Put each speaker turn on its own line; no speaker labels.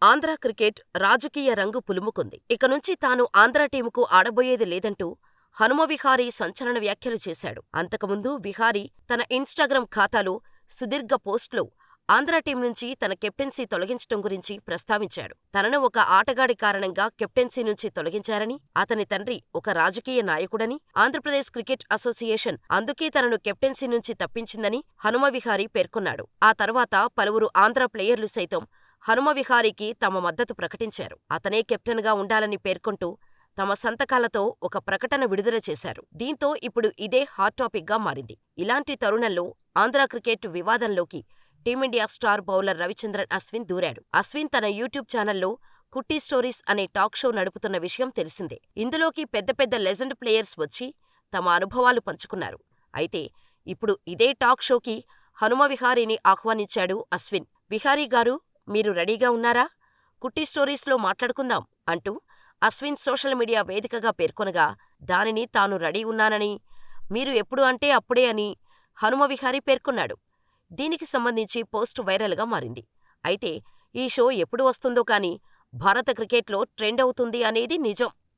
Andhra cricket రాజకీయ రంగు పులుముకుంది. ఇక నుంచి తాను ఆంధ్ర టీముకు ఆడబోయేది లేదంటూ హనుమ విహారీ సంచలన వ్యాఖ్యలు చేశాడు. అంతకుముందు విహారీ తన ఇన్‌స్టాగ్రామ్ ఖాతాలో సుదీర్ఘ పోస్ట్లో ఆంధ్ర టీం నుంచి తన కెప్టెన్సీ తొలగించటం గురించి ప్రస్తావించాడు. తనను ఒక ఆటగాడి కారణంగా కెప్టెన్సీ నుంచి తొలగించారని, అతని తండ్రి ఒక రాజకీయ నాయకుడని, ఆంధ్రప్రదేశ్ క్రికెట్ అసోసియేషన్ అందుకే తనను కెప్టెన్సీ నుంచి తప్పించిందని హనుమ విహారీ పేర్కొన్నాడు. ఆ తర్వాత పలువురు ఆంధ్ర ప్లేయర్లు సైతం హనుమ విహారీకి తమ మద్దతు ప్రకటించారు. అతనే కెప్టెన్‌గా ఉండాలని పేర్కొంటూ తమ సంతకాలతో ఒక ప్రకటన విడుదల చేశారు. దీంతో ఇప్పుడు ఇదే హాట్ టాపిక్గా మారింది. ఇలాంటి తరుణంలో ఆంధ్ర క్రికెట్ వివాదంలోకి team India star bowler Ravichandran Ashwin దూరాడు. అశ్విన్ తన యూట్యూబ్ ఛానల్లో కుట్టి స్టోరీస్ అనే టాక్ షో నడుపుతున్న విషయం తెలిసిందే. ఇందులోకి పెద్ద పెద్ద లెజెండ్ ప్లేయర్స్ వచ్చి తమ అనుభవాలు పంచుకున్నారు. అయితే ఇప్పుడు ఇదే టాక్ షోకి హనుమ విహారీని ఆహ్వానించాడు అశ్విన్. విహారీ గారూ, మీరు రెడీగా ఉన్నారా? కుట్టి స్టోరీస్లో మాట్లాడుకుందాం అంటూ అశ్విన్ సోషల్ మీడియా వేదికగా పేర్కొనగా, దానిని తాను రెడీ ఉన్నానని, మీరు ఎప్పుడు అంటే అప్పుడే అని హనుమ విహారీ పేర్కొన్నాడు. దీనికి సంబంధించి పోస్ట్ వైరల్గా మారింది. అయితే ఈ షో ఎప్పుడు వస్తుందో కానీ భారత క్రికెట్లో ట్రెండ్ అవుతుంది అనేది నిజం.